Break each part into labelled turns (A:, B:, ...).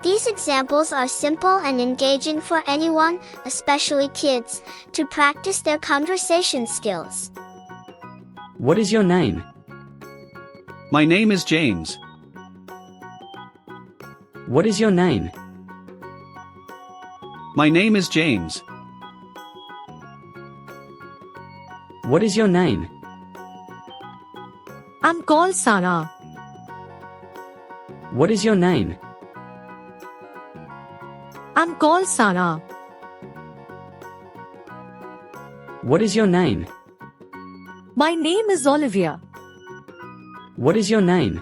A: These examples are simple and engaging for anyone, especially kids, to practice their conversation skills.
B: What is your name?
C: My name is James.
B: What is your name?
C: My name is James.
B: What is your name?
D: I'm called Sarah.
B: What is your name?
D: I'm called Sarah.
B: What is your name?
D: My name is Olivia.
B: What is your name?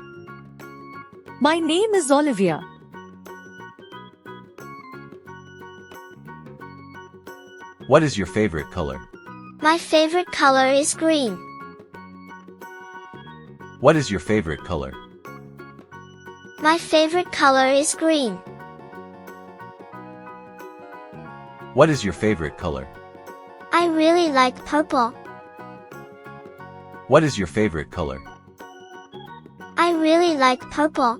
D: My name is Olivia.
E: What is your favorite color?
A: My favorite color is green.
E: What is your favorite color?
A: My favorite color is green.
E: What is your favorite color?
A: I really like purple.
E: What is your favorite color?
A: I really like purple.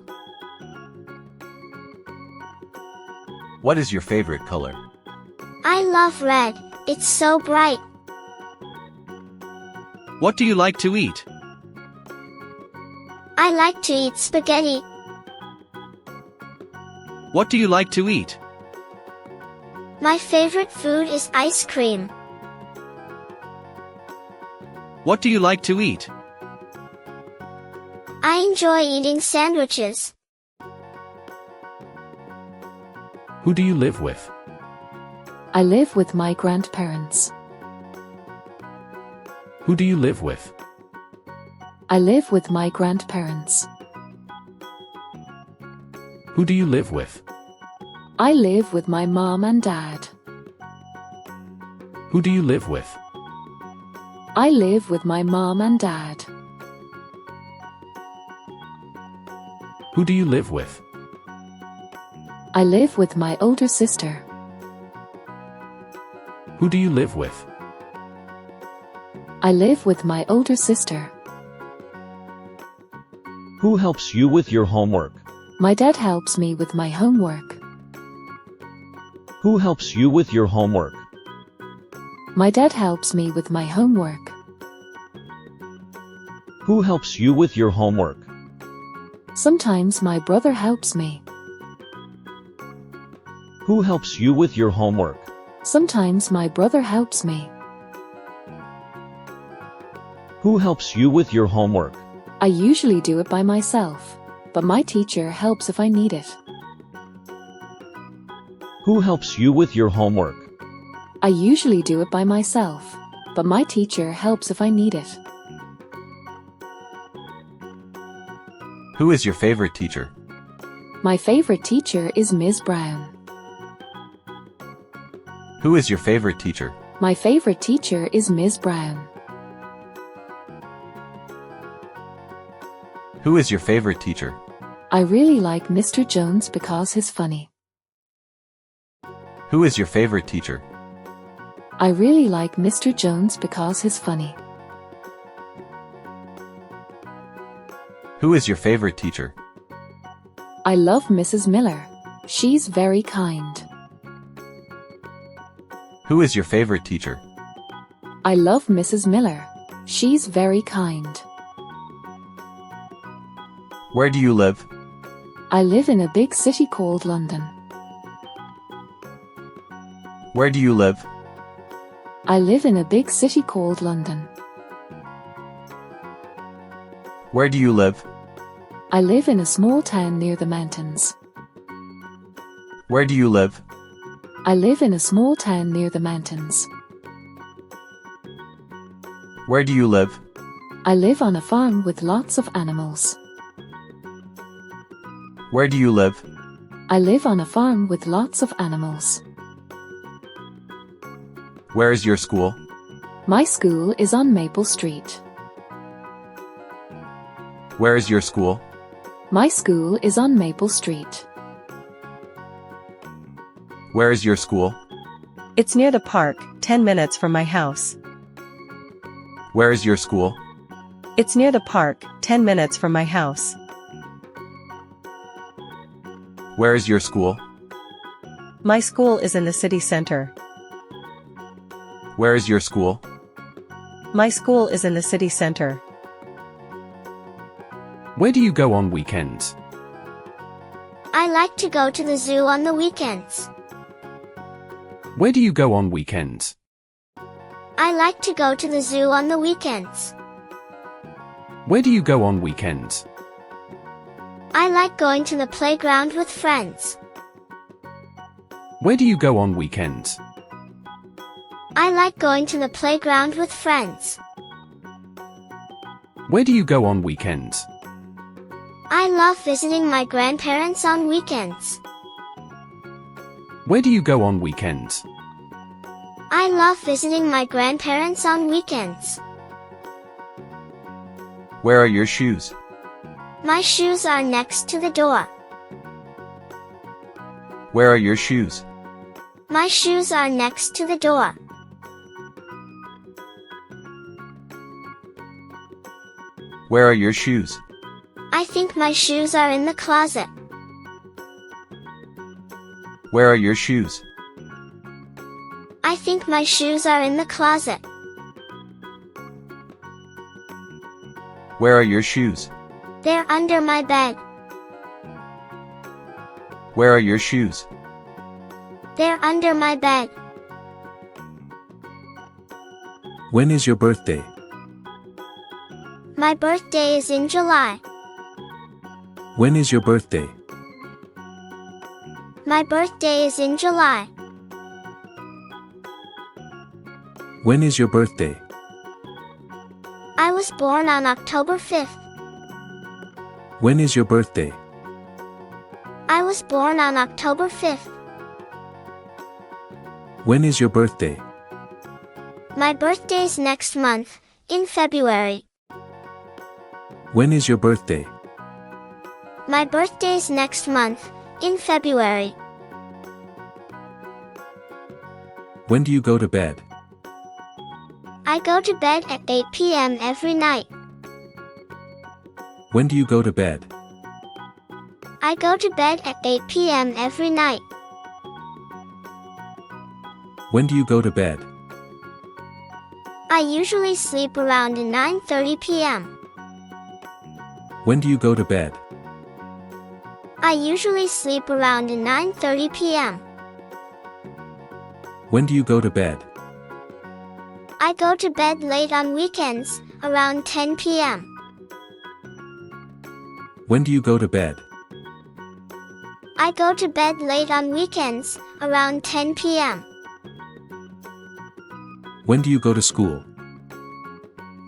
E: What is your favorite color?
A: I love red. It's so bright.
C: What do you like to eat?
A: I like to eat spaghetti.
C: What do you like to eat?
A: My favorite food is ice cream.
C: What do you like to eat?
A: I enjoy eating sandwiches.
B: Who do you live with?
F: I live with my grandparents.
B: Who do you live with?
F: I live with my grandparents.
B: Who do you live with?
F: I live with my mom and dad.
B: Who do you live with?
F: I live with my mom and dad.
B: Who do you live with?
F: I live with my older sister.
B: Who do you live with?
F: I live with my older sister.
G: Who helps you with your homework?
F: My dad helps me with my homework.
G: Who helps you with your homework?
F: My dad helps me with my homework.
G: Who helps you with your homework?
F: Sometimes my brother helps me.
G: Who helps you with your homework?
F: Sometimes my brother helps me.
G: Who helps you with your homework?
F: I usually do it by myself, but my teacher helps if I need it.
G: Who helps you with your homework?
F: I usually do it by myself, but my teacher helps if I need it.
E: Who is your favorite teacher?
F: My favorite teacher is Ms. Brown.
E: Who is your favorite teacher?
F: My favorite teacher is Ms. Brown.
E: Who is your favorite teacher?
F: I really like Mr. Jones because he's funny.
E: Who is your favorite teacher?
F: I really like Mr. Jones because he's funny.
E: Who is your favorite teacher?
F: I love Mrs. Miller. She's very kind.
E: Who is your favorite teacher?
F: I love Mrs. Miller. She's very kind.
E: Where do you live?
F: I live in a big city called London.
E: Where do you live?
F: I live in a big city called London.
E: Where do you live?
F: I live in a small town near the mountains.
E: Where do you live?
F: I live in a small town near the mountains.
E: Where do you live?
F: I live on a farm with lots of animals.
E: Where do you live?
F: I live on a farm with lots of animals.
E: Where is your school?
F: My school is on Maple Street.
E: Where is your school?
F: My school is on Maple Street.
E: Where is your school?
D: It's near the park, 10 minutes from my house.
E: Where is your school?
D: It's near the park, 10 minutes from my house.
E: Where is your school?
D: My school is in the city center.
E: Where is your school?
D: My school is in the city center.
B: Where do you go on weekends?
A: I like to go to the zoo on the weekends.
B: Where do you go on weekends?
A: I like to go to the zoo on the weekends.
B: Where do you go on weekends?
A: I like going to the playground with friends.
B: Where do you go on weekends?
A: I like going to the playground with friends.
B: Where do you go on weekends?
A: I love visiting my grandparents on weekends.
B: Where do you go on weekends?
A: I love visiting my grandparents on weekends.
E: Where are your shoes?
A: My shoes are next to the door.
E: Where are your shoes?
A: My shoes are next to the door.
E: Where are your shoes?
A: I think my shoes are in the closet.
E: Where are your shoes?
A: I think my shoes are in the closet.
E: Where are your shoes?
A: They're under my bed.
E: Where are your shoes?
A: They're under my bed.
B: When is your birthday?
A: My birthday is in July.
B: When is your birthday?
A: My birthday is in July.
B: When is your birthday?
A: I was born on October 5th.
B: When is your birthday?
A: I was born on October 5th.
B: When is your birthday?
A: My birthday's next month, in February.
B: When is your birthday?
A: My birthday's next month, in February.
B: When do you go to bed?
A: I go to bed at 8 p.m. every night.
B: When do you go to bed?
A: I go to bed at 8 p.m. every night.
B: When do you go to bed?
A: I usually sleep around 9:30 p.m.
B: When do you go to bed?
A: I usually sleep around 9:30 p.m.
B: When do you go to bed?
A: I go to bed late on weekends, around 10 p.m.
B: When do you go to bed?
A: I go to bed late on weekends, around 10 p.m.
B: When do you go to school?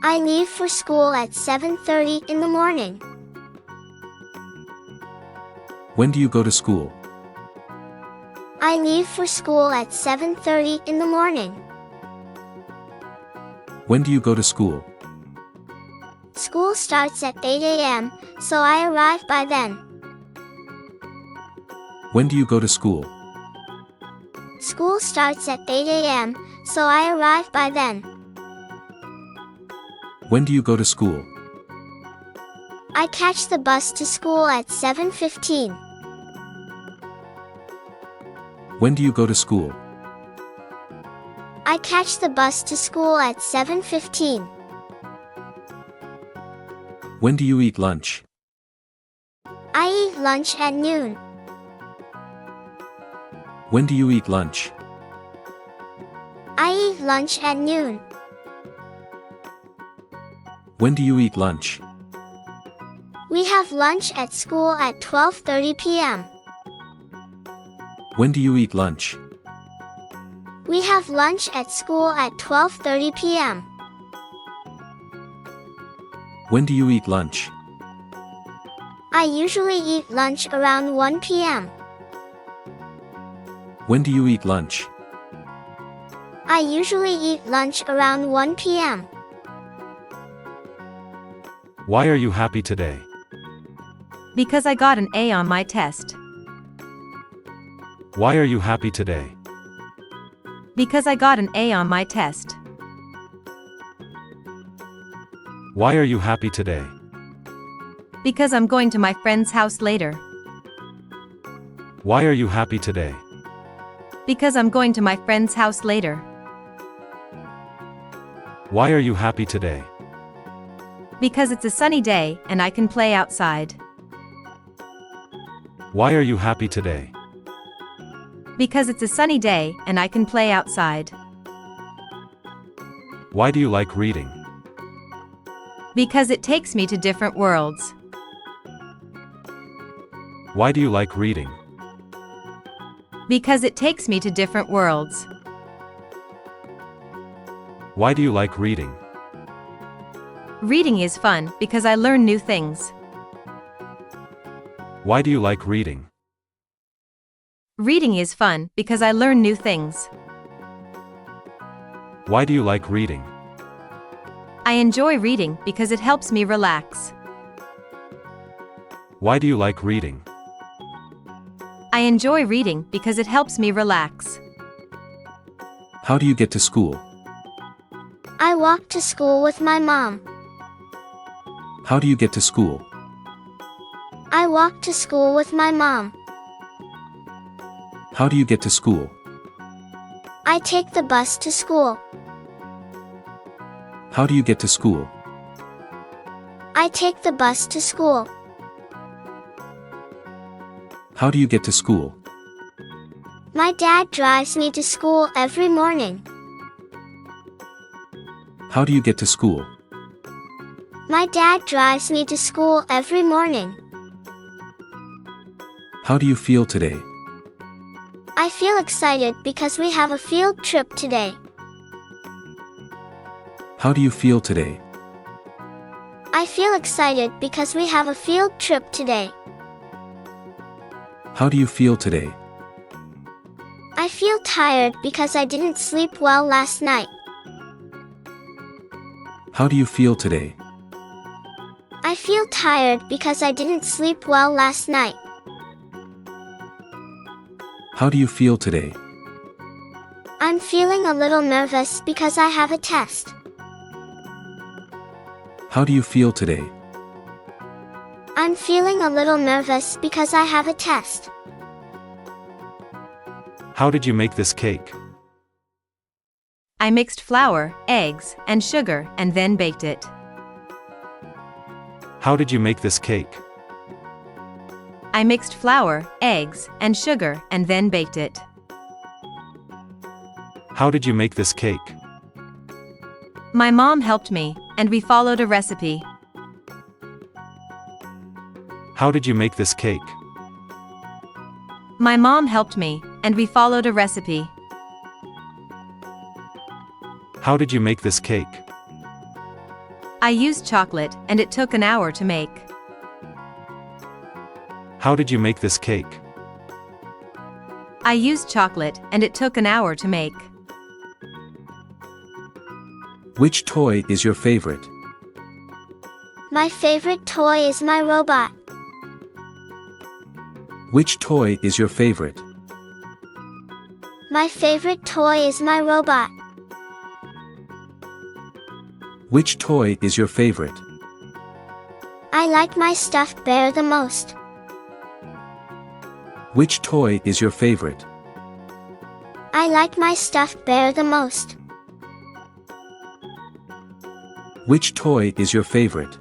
A: I leave for school at 7:30 in the morning.
B: When do you go to school?
A: I leave for school at 7:30 in the morning.
B: When do you go to school?
A: School starts at 8 a.m., so I arrive by then.
B: When do you go to school?
A: School starts at 8 a.m., so I arrive by then.
B: When do you go to school?
A: I catch the bus to school at 7:15.
B: When do you go to school?
A: I catch the bus to school at 7:15.
B: When do you eat lunch?
A: I eat lunch at noon.
B: When do you eat lunch?
A: I eat lunch at noon.
B: When do you eat lunch?
A: We have lunch at school at 12:30 p.m.
B: When do you eat lunch?
A: We have lunch at school at 12:30 p.m.
B: When do you eat lunch?
A: I usually eat lunch around 1 p.m.
B: When do you eat lunch?
A: I usually eat lunch around 1 p.m.
B: Why are you happy today?
H: Because I got an A on my test.
B: Why are you happy today?
H: Because I got an A on my test.
B: Why are you happy today?
H: Because I'm going to my friend's house later.
B: Why are you happy today?
H: Because I'm going to my friend's house later.
B: Why are you happy today?
H: Because it's a sunny day and I can play outside.
B: Why are you happy today?
H: Because it's a sunny day and I can play outside.
B: Why do you like reading?
H: Because it takes me to different worlds.
B: Why do you like reading?
H: Because it takes me to different worlds.
B: Why do you like reading?
H: Reading is fun because I learn new things.
B: Why do you like reading?
H: Reading is fun because I learn new things.
B: Why do you like reading?
H: I enjoy reading because it helps me relax.
B: Why do you like reading?
H: I enjoy reading because it helps me relax.
E: How do you get to school?
A: I walk to school with my mom.
E: How do you get to school?
A: I walk to school with my mom.
E: How do you get to school?
A: I take the bus to school.
E: How do you get to school?
A: I take the bus to school.
E: How do you get to school?
A: My dad drives me to school every morning.
E: How do you get to school?
A: My dad drives me to school every morning.
E: How do you feel today?
A: I feel excited because we have a field trip today.
E: How do you feel today?
A: I feel excited because we have a field trip today.
E: How do you feel today?
A: I feel tired because I didn't sleep well last night.
E: How do you feel today?
A: I feel tired because I didn't sleep well last night.
E: How do you feel today?
A: I'm feeling a little nervous because I have a test.
E: How do you feel today?
A: I'm feeling a little nervous because I have a test.
B: How did you make this cake?
H: I mixed flour, eggs, and sugar and then baked it.
B: How did you make this cake?
H: I mixed flour, eggs, and sugar and then baked it.
B: How did you make this cake?
H: My mom helped me, and we followed a recipe.
B: How did you make this cake?
H: My mom helped me, and we followed a recipe.
B: How did you make this cake?
H: I used chocolate, and it took an hour to make.
B: How did you make this cake?
H: I used chocolate, and it took an hour to make.
E: Which toy is your favorite?
A: My favorite toy is my robot.
E: Which toy is your favorite?
A: My favorite toy is my robot.
E: Which toy is your favorite?
A: I like my stuffed bear the most.
E: Which toy is your favorite?
A: I like my stuffed bear the most.
E: Which toy is your favorite?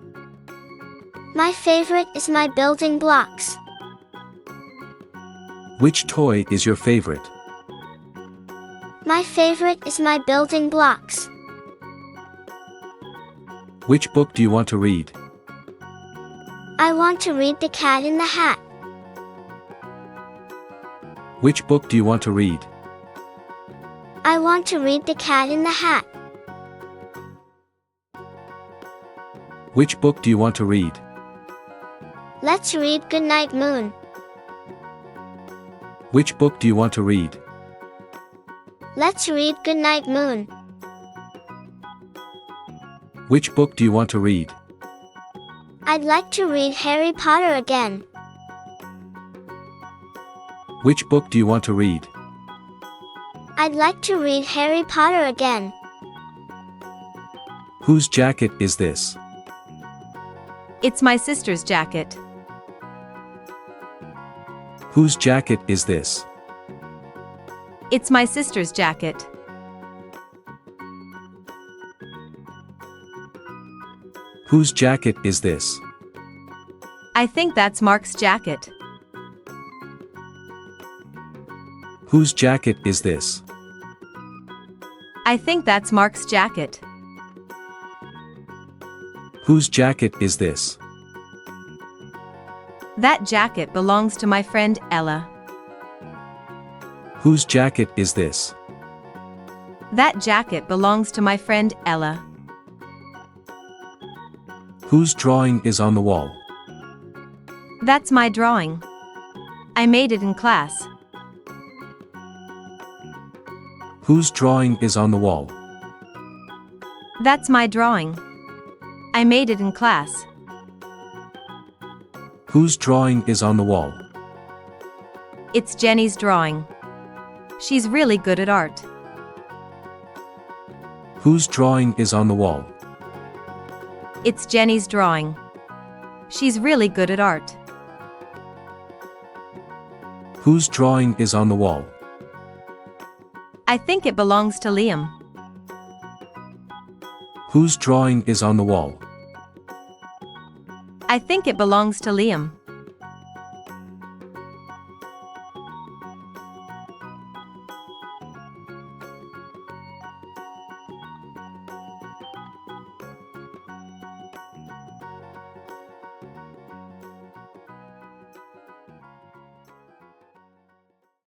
A: My favorite is my building blocks.
E: Which toy is your favorite?
A: My favorite is my building blocks.
E: Which book do you want to read?
A: I want to read The Cat in the Hat.
E: Which book do you want to read?
A: I want to read The Cat in the Hat.
E: Which book do you want to read?
A: Let's read Goodnight Moon.
E: Which book do you want to read?
A: Let's read Goodnight Moon.
E: Which book do you want to read?
A: I'd like to read Harry Potter again.
E: Which book do you want to read?
A: I'd like to read Harry Potter again.
E: Whose jacket is this?
H: It's my sister's jacket.
B: Whose jacket is this?
H: It's my sister's jacket.
B: Whose jacket is this?
H: I think that's Mark's jacket.
B: Whose jacket is this?
H: I think that's Mark's jacket.
B: Whose jacket is this?
H: That jacket belongs to my friend Ella.
B: Whose jacket is this?
H: That jacket belongs to my friend Ella.
B: Whose drawing is on the wall?
H: That's my drawing. I made it in class.
B: Whose drawing is on the wall?
H: That's my drawing. I made it in class.
B: Whose drawing is on the wall?
H: It's Jenny's drawing. She's really good at art.
B: Whose drawing is on the wall?
H: It's Jenny's drawing. She's really good at art.
B: Whose drawing is on the wall?
H: I think it belongs to Liam.
B: Whose drawing is on the wall?
H: I think it belongs to Liam.